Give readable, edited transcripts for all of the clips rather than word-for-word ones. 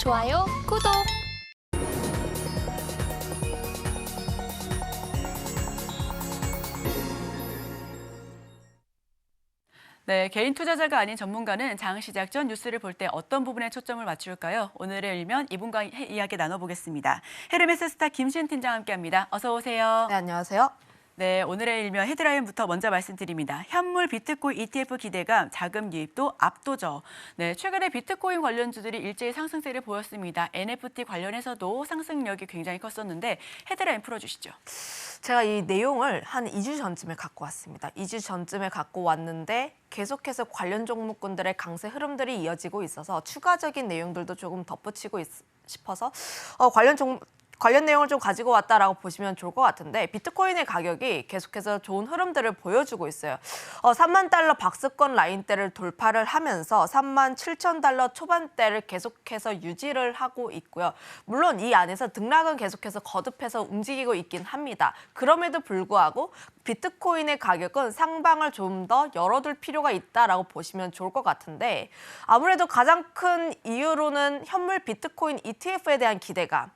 좋아요, 구독! 네, 개인 투자자가 아닌 전문가는 장 시작 전 뉴스를 볼 때 어떤 부분에 초점을 맞출까요? 오늘의 일면 이분과 이야기 나눠보겠습니다. 헤르메스 스타 김시은 팀장 함께합니다. 어서 오세요. 네, 안녕하세요. 네, 오늘의 일면 헤드라인부터 먼저 말씀드립니다. 현물 비트코인 ETF 기대감, 자금 유입도 압도적. 네, 최근에 비트코인 관련주들이 일제히 상승세를 보였습니다. NFT 관련해서도 상승력이 굉장히 컸었는데 헤드라인 풀어주시죠. 제가 이 내용을 한 2주 전쯤에 갖고 왔습니다. 2주 전쯤에 갖고 왔는데 계속해서 관련 종목군들의 강세 흐름들이 이어지고 있어서 추가적인 내용들도 조금 덧붙이고 싶어서 관련 내용을 좀 가지고 왔다라고 보시면 좋을 것 같은데 비트코인의 가격이 계속해서 좋은 흐름들을 보여주고 있어요. 3만 달러 박스권 라인대를 돌파를 하면서 3만 7천 달러 초반대를 계속해서 유지를 하고 있고요. 물론 이 안에서 등락은 계속해서 거듭해서 움직이고 있긴 합니다. 그럼에도 불구하고 비트코인의 가격은 상방을 좀 더 열어둘 필요가 있다라고 보시면 좋을 것 같은데 아무래도 가장 큰 이유로는 현물 비트코인 ETF에 대한 기대감.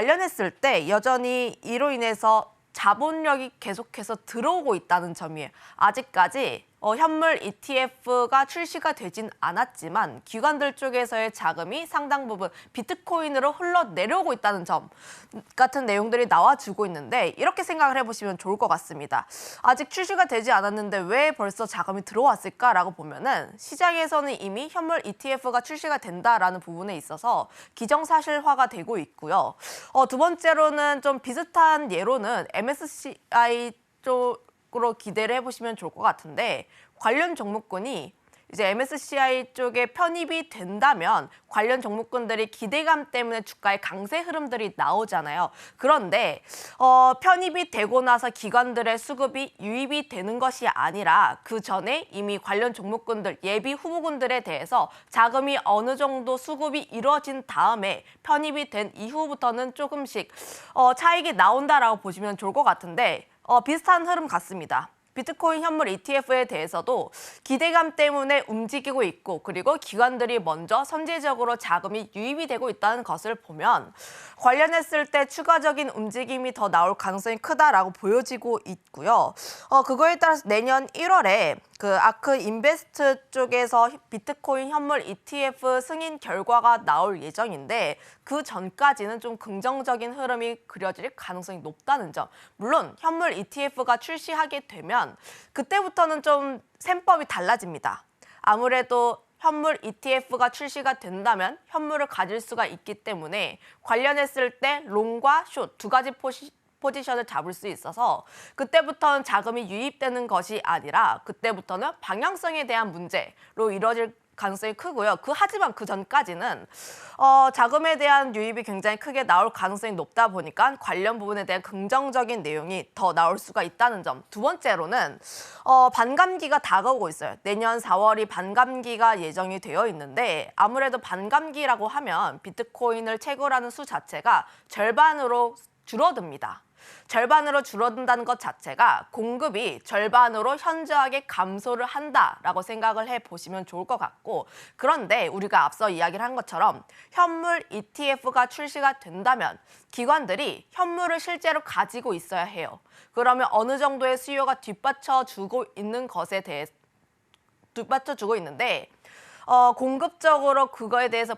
관련했을 때 여전히 이로 인해서 자본력이 계속해서 들어오고 있다는 점이에요. 아직까지 현물 ETF가 출시가 되진 않았지만 기관들 쪽에서의 자금이 상당 부분 비트코인으로 흘러내려오고 있다는 점 같은 내용들이 나와주고 있는데 이렇게 생각을 해보시면 좋을 것 같습니다. 아직 출시가 되지 않았는데 왜 벌써 자금이 들어왔을까라고 보면은 시장에서는 이미 현물 ETF가 출시가 된다라는 부분에 있어서 기정사실화가 되고 있고요. 두 번째로는 좀 비슷한 예로는 MSCI 쪽으로 기대를 해보시면 좋을 것 같은데 관련 종목군이 이제 MSCI 쪽에 편입이 된다면 관련 종목군들이 기대감 때문에 주가에 강세 흐름들이 나오잖아요. 그런데 편입이 되고 나서 기관들의 수급이 유입이 되는 것이 아니라 그 전에 이미 관련 종목군들, 예비 후보군들에 대해서 자금이 어느 정도 수급이 이루어진 다음에 편입이 된 이후부터는 조금씩 차익이 나온다라고 보시면 좋을 것 같은데 비슷한 흐름 같습니다. 비트코인 현물 ETF에 대해서도 기대감 때문에 움직이고 있고 그리고 기관들이 먼저 선제적으로 자금이 유입이 되고 있다는 것을 보면 관련했을 때 추가적인 움직임이 더 나올 가능성이 크다라고 보여지고 있고요. 그거에 따라서 내년 1월에 그 아크 인베스트 쪽에서 비트코인 현물 ETF 승인 결과가 나올 예정인데 그 전까지는 좀 긍정적인 흐름이 그려질 가능성이 높다는 점. 물론 현물 ETF가 출시하게 되면 그때부터는 좀 셈법이 달라집니다. 아무래도 현물 ETF가 출시가 된다면 현물을 가질 수가 있기 때문에 관련했을 때 롱과 숏 두 가지 포지션을 잡을 수 있어서 그때부터는 자금이 유입되는 것이 아니라 그때부터는 방향성에 대한 문제로 이루어질 가능성이 크고요. 하지만 그 전까지는 자금에 대한 유입이 굉장히 크게 나올 가능성이 높다 보니까 관련 부분에 대한 긍정적인 내용이 더 나올 수가 있다는 점. 두 번째로는 반감기가 다가오고 있어요. 내년 4월이 반감기가 예정이 되어 있는데 아무래도 반감기라고 하면 비트코인을 채굴하는 수 자체가 절반으로 줄어듭니다. 절반으로 줄어든다는 것 자체가 공급이 절반으로 현저하게 감소를 한다라고 생각을 해보시면 좋을 것 같고 그런데 우리가 앞서 이야기를 한 것처럼 현물 ETF가 출시가 된다면 기관들이 현물을 실제로 가지고 있어야 해요. 그러면 어느 정도의 수요가 뒷받쳐주고 있는 것에 대해 뒷받쳐주고 있는데 공급적으로 그거에 대해서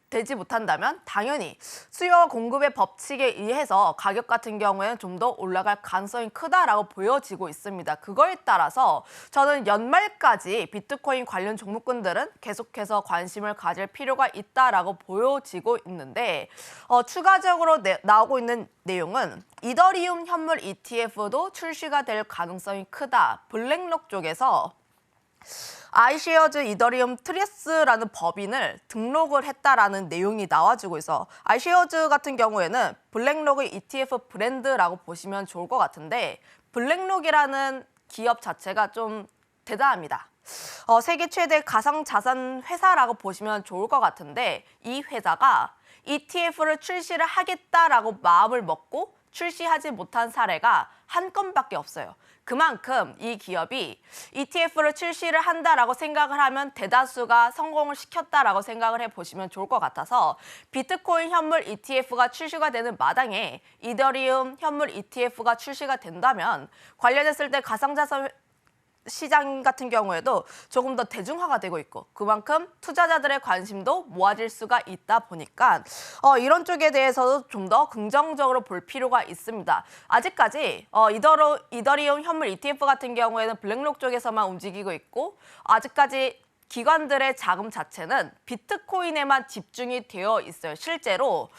되지 못한다면 당연히 수요와 공급의 법칙에 의해서 가격 같은 경우에는 좀 더 올라갈 가능성이 크다라고 보여지고 있습니다. 그거에 따라서 저는 연말까지 비트코인 관련 종목군들은 계속해서 관심을 가질 필요가 있다라고 보여지고 있는데 추가적으로 나오고 있는 내용은 이더리움 현물 ETF도 출시가 될 가능성이 크다. 블랙록 쪽에서 아이쉐어즈 이더리움 트레스라는 법인을 등록을 했다라는 내용이 나와주고 있어. 아이쉐어즈 같은 경우에는 블랙록의 ETF 브랜드라고 보시면 좋을 것 같은데 블랙록이라는 기업 자체가 좀 대단합니다. 세계 최대 가상자산 회사라고 보시면 좋을 것 같은데 이 회사가 ETF를 출시를 하겠다라고 마음을 먹고 출시하지 못한 사례가 한 건밖에 없어요. 그만큼 이 기업이 ETF를 출시를 한다라고 생각을 하면 대다수가 성공을 시켰다라고 생각을 해보시면 좋을 것 같아서 비트코인 현물 ETF가 출시가 되는 마당에 이더리움 현물 ETF가 출시가 된다면 관련했을 때 가상자산 시장 같은 경우에도 조금 더 대중화가 되고 있고 그만큼 투자자들의 관심도 모아질 수가 있다 보니까 이런 쪽에 대해서도 좀 더 긍정적으로 볼 필요가 있습니다. 아직까지 이더리움 현물 ETF 같은 경우에는 블랙록 쪽에서만 움직이고 있고 아직까지 기관들의 자금 자체는 비트코인에만 집중이 되어 있어요. 실제로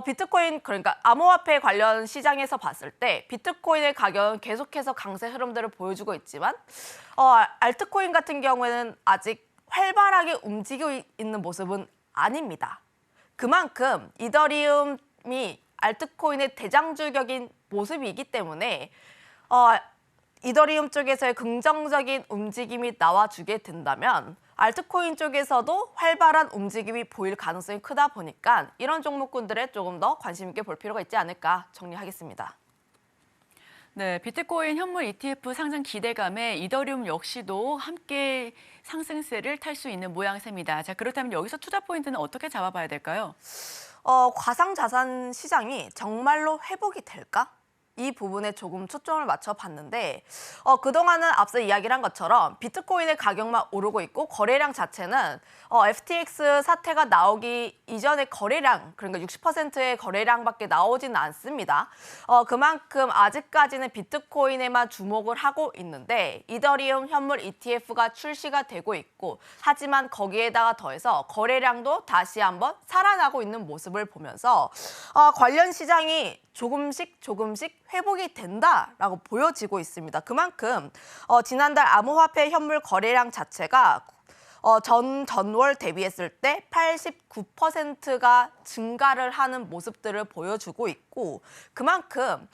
비트코인 그러니까 암호화폐 관련 시장에서 봤을 때 비트코인의 가격은 계속해서 강세 흐름들을 보여주고 있지만 알트코인 같은 경우에는 아직 활발하게 움직이고 있는 모습은 아닙니다. 그만큼 이더리움이 알트코인의 대장주격인 모습이기 때문에 이더리움 쪽에서의 긍정적인 움직임이 나와주게 된다면 알트코인 쪽에서도 활발한 움직임이 보일 가능성이 크다 보니까 이런 종목군들에 조금 더 관심 있게 볼 필요가 있지 않을까 정리하겠습니다. 네, 비트코인 현물 ETF 상승 기대감에 이더리움 역시도 함께 상승세를 탈 수 있는 모양새입니다. 자, 그렇다면 여기서 투자 포인트는 어떻게 잡아봐야 될까요? 가상자산 시장이 정말로 회복이 될까? 이 부분에 조금 초점을 맞춰봤는데 그동안은 앞서 이야기를 한 것처럼 비트코인의 가격만 오르고 있고 거래량 자체는 FTX 사태가 나오기 이전의 거래량 그러니까 60%의 거래량밖에 나오지는 않습니다. 그만큼 아직까지는 비트코인에만 주목을 하고 있는데 이더리움 현물 ETF가 출시가 되고 있고 하지만 거기에다가 더해서 거래량도 다시 한번 살아나고 있는 모습을 보면서 관련 시장이 조금씩 회복이 된다라고 보여지고 있습니다. 그만큼 지난달 암호화폐 현물 거래량 자체가 전월 대비했을 때 89%가 증가를 하는 모습들을 보여주고 있고 그만큼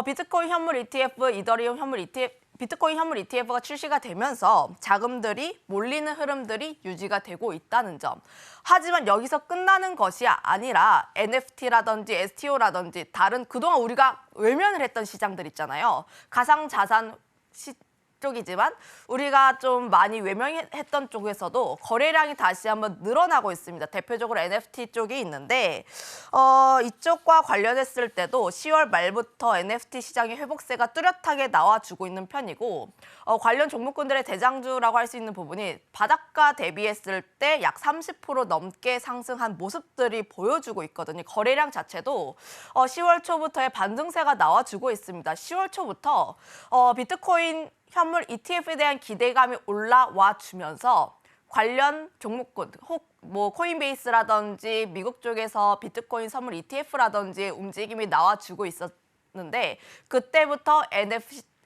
비트코인 현물 ETF, 이더리움 현물 ETF 비트코인 현물 ETF가 출시가 되면서 자금들이 몰리는 흐름들이 유지가 되고 있다는 점. 하지만 여기서 끝나는 것이 아니라 NFT라든지 STO라든지 다른 그동안 우리가 외면을 했던 시장들 있잖아요. 가상자산 쪽이지만 우리가 좀 많이 외면했던 쪽에서도 거래량이 다시 한번 늘어나고 있습니다. 대표적으로 NFT 쪽이 있는데 이쪽과 관련했을 때도 10월 말부터 NFT 시장의 회복세가 뚜렷하게 나와주고 있는 편이고 관련 종목군들의 대장주라고 할 수 있는 부분이 바닷가 대비했을 때 약 30% 넘게 상승한 모습들이 보여주고 있거든요. 거래량 자체도 10월 초부터의 반등세가 나와주고 있습니다. 10월 초부터 비트코인 현물 ETF에 대한 기대감이 올라와 주면서 관련 종목군, 코인베이스라든지 미국 쪽에서 비트코인 선물 ETF라든지 움직임이 나와주고 있었는데 그때부터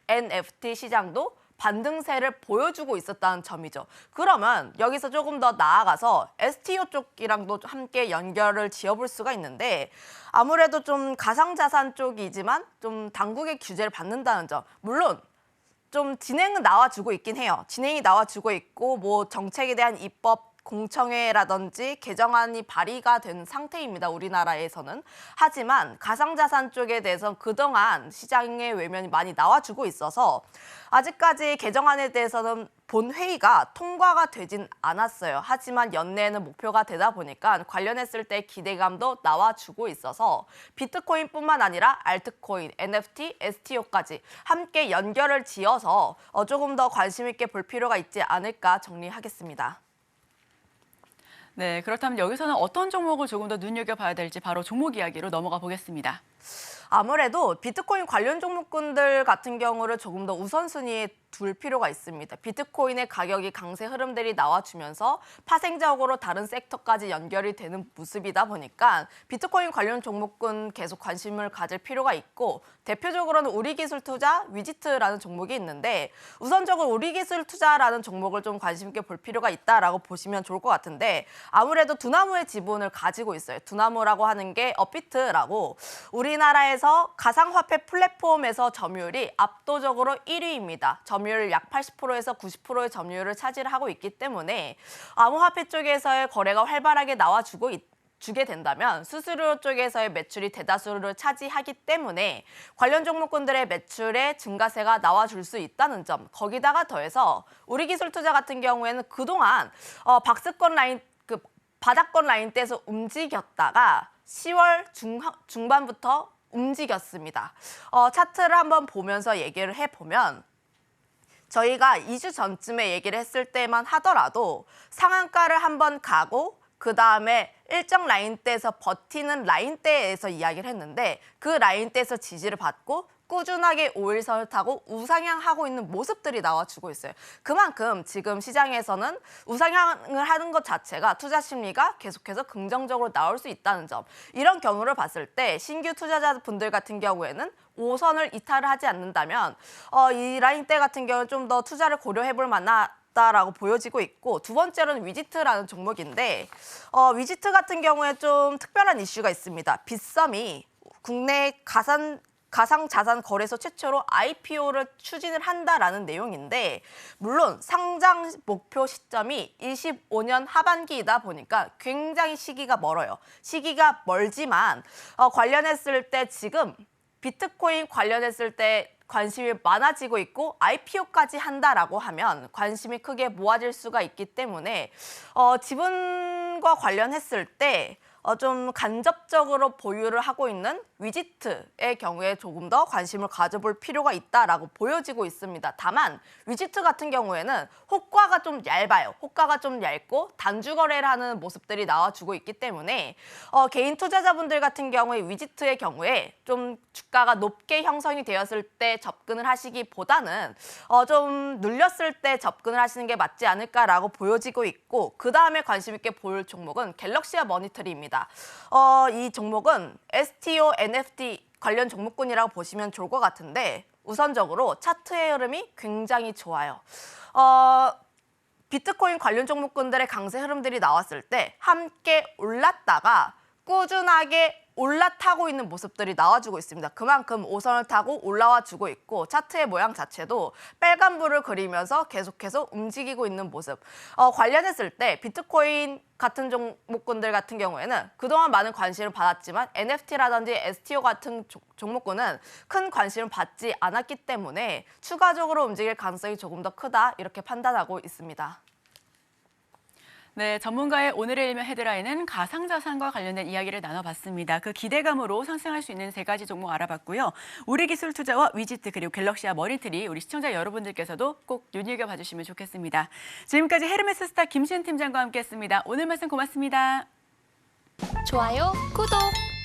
NFT 시장도 반등세를 보여주고 있었다는 점이죠. 그러면 여기서 조금 더 나아가서 STO 쪽이랑도 함께 연결을 지어볼 수가 있는데 아무래도 좀 가상자산 쪽이지만 좀 당국의 규제를 받는다는 점. 물론 좀 진행은 나와주고 있긴 해요. 진행이 나와주고 있고 뭐 정책에 대한 입법 공청회라든지 개정안이 발의가 된 상태입니다. 우리나라에서는. 하지만 가상자산 쪽에 대해서는 그동안 시장의 외면이 많이 나와주고 있어서 아직까지 개정안에 대해서는 본회의가 통과가 되진 않았어요. 하지만 연내에는 목표가 되다 보니까 관련했을 때 기대감도 나와주고 있어서 비트코인뿐만 아니라 알트코인, NFT, STO까지 함께 연결을 지어서 조금 더 관심 있게 볼 필요가 있지 않을까 정리하겠습니다. 네, 그렇다면 여기서는 어떤 종목을 조금 더 눈여겨봐야 될지 바로 종목 이야기로 넘어가 보겠습니다. 아무래도 비트코인 관련 종목군들 같은 경우를 조금 더 우선순위에 둘 필요가 있습니다. 비트코인의 가격이 강세 흐름들이 나와주면서 파생적으로 다른 섹터까지 연결이 되는 모습이다 보니까 비트코인 관련 종목군 계속 관심을 가질 필요가 있고 대표적으로는 우리기술투자, 위지트라는 종목이 있는데 우선적으로 우리기술투자라는 종목을 좀 관심 있게 볼 필요가 있다라고 보시면 좋을 것 같은데 아무래도 두나무의 지분을 가지고 있어요. 두나무라고 하는 게 업비트라고 우리나라에서 가상화폐 플랫폼에서 점유율이 압도적으로 1위입니다. 점유율 약 80%에서 90%의 점유율을 차지하고 있기 때문에 암호화폐 쪽에서의 거래가 활발하게 나와주고 주게 된다면 수수료 쪽에서의 매출이 대다수를 차지하기 때문에 관련 종목군들의 매출의 증가세가 나와줄 수 있다는 점, 거기다가 더해서 우리기술투자 같은 경우에는 그동안 박스권 라인, 그 바닥권 라인대에서 움직였다가 10월 중반부터 움직였습니다. 차트를 한번 보면서 얘기를 해보면 저희가 2주 전쯤에 얘기를 했을 때만 하더라도 상한가를 한번 가고 그 다음에 일정 라인대에서 버티는 라인대에서 이야기를 했는데 그 라인대에서 지지를 받고 꾸준하게 5일선을 타고 우상향하고 있는 모습들이 나와주고 있어요. 그만큼 지금 시장에서는 우상향을 하는 것 자체가 투자 심리가 계속해서 긍정적으로 나올 수 있다는 점. 이런 경우를 봤을 때 신규 투자자분들 같은 경우에는 5선을 이탈을 하지 않는다면 이 라인대 같은 경우는 좀 더 투자를 고려해볼 만하다라고 보여지고 있고, 두 번째로는 위지트라는 종목인데 위지트 같은 경우에 좀 특별한 이슈가 있습니다. 빗썸이 국내 가상자산 거래소 최초로 IPO를 추진을 한다라는 내용인데, 물론 상장 목표 시점이 25년 하반기이다 보니까 굉장히 시기가 멀어요. 시기가 멀지만 관련했을 때 지금 비트코인 관련했을 때 관심이 많아지고 있고 IPO까지 한다라고 하면 관심이 크게 모아질 수가 있기 때문에 지분과 관련했을 때 좀 간접적으로 보유를 하고 있는 위지트의 경우에 조금 더 관심을 가져볼 필요가 있다라고 보여지고 있습니다. 다만 위지트 같은 경우에는 호가가 좀 얇아요. 호가가 좀 얇고 단주 거래를 하는 모습들이 나와주고 있기 때문에 개인 투자자분들 같은 경우에 위지트의 경우에 좀 주가가 높게 형성이 되었을 때 접근을 하시기보다는 좀 눌렸을 때 접근을 하시는 게 맞지 않을까라고 보여지고 있고, 그 다음에 관심 있게 볼 종목은 갤럭시와 머니터리입니다. 이 종목은 STO, NFT 관련 종목군이라고 보시면 좋을 것 같은데, 우선적으로 차트의 흐름이 굉장히 좋아요. 비트코인 관련 종목군들의 강세 흐름들이 나왔을 때 함께 올랐다가 꾸준하게 올라타고 있는 모습들이 나와주고 있습니다. 그만큼 5선을 타고 올라와 주고 있고, 차트의 모양 자체도 빨간불을 그리면서 계속해서 움직이고 있는 모습. 관련했을 때 비트코인 같은 종목군들 같은 경우에는 그동안 많은 관심을 받았지만 NFT라든지 STO 같은 종목군은 큰 관심을 받지 않았기 때문에 추가적으로 움직일 가능성이 조금 더 크다, 이렇게 판단하고 있습니다. 네, 전문가의 오늘의 일면 헤드라인은 가상자산과 관련된 이야기를 나눠봤습니다. 그 기대감으로 상승할 수 있는 3가지 종목 알아봤고요. 우리기술투자와 위지트 그리고 갤럭시와 머니트리, 우리 시청자 여러분들께서도 꼭 눈여겨봐 주시면 좋겠습니다. 지금까지 헤르메스 스타 김시은 팀장과 함께했습니다. 오늘 말씀 고맙습니다. 좋아요, 구독!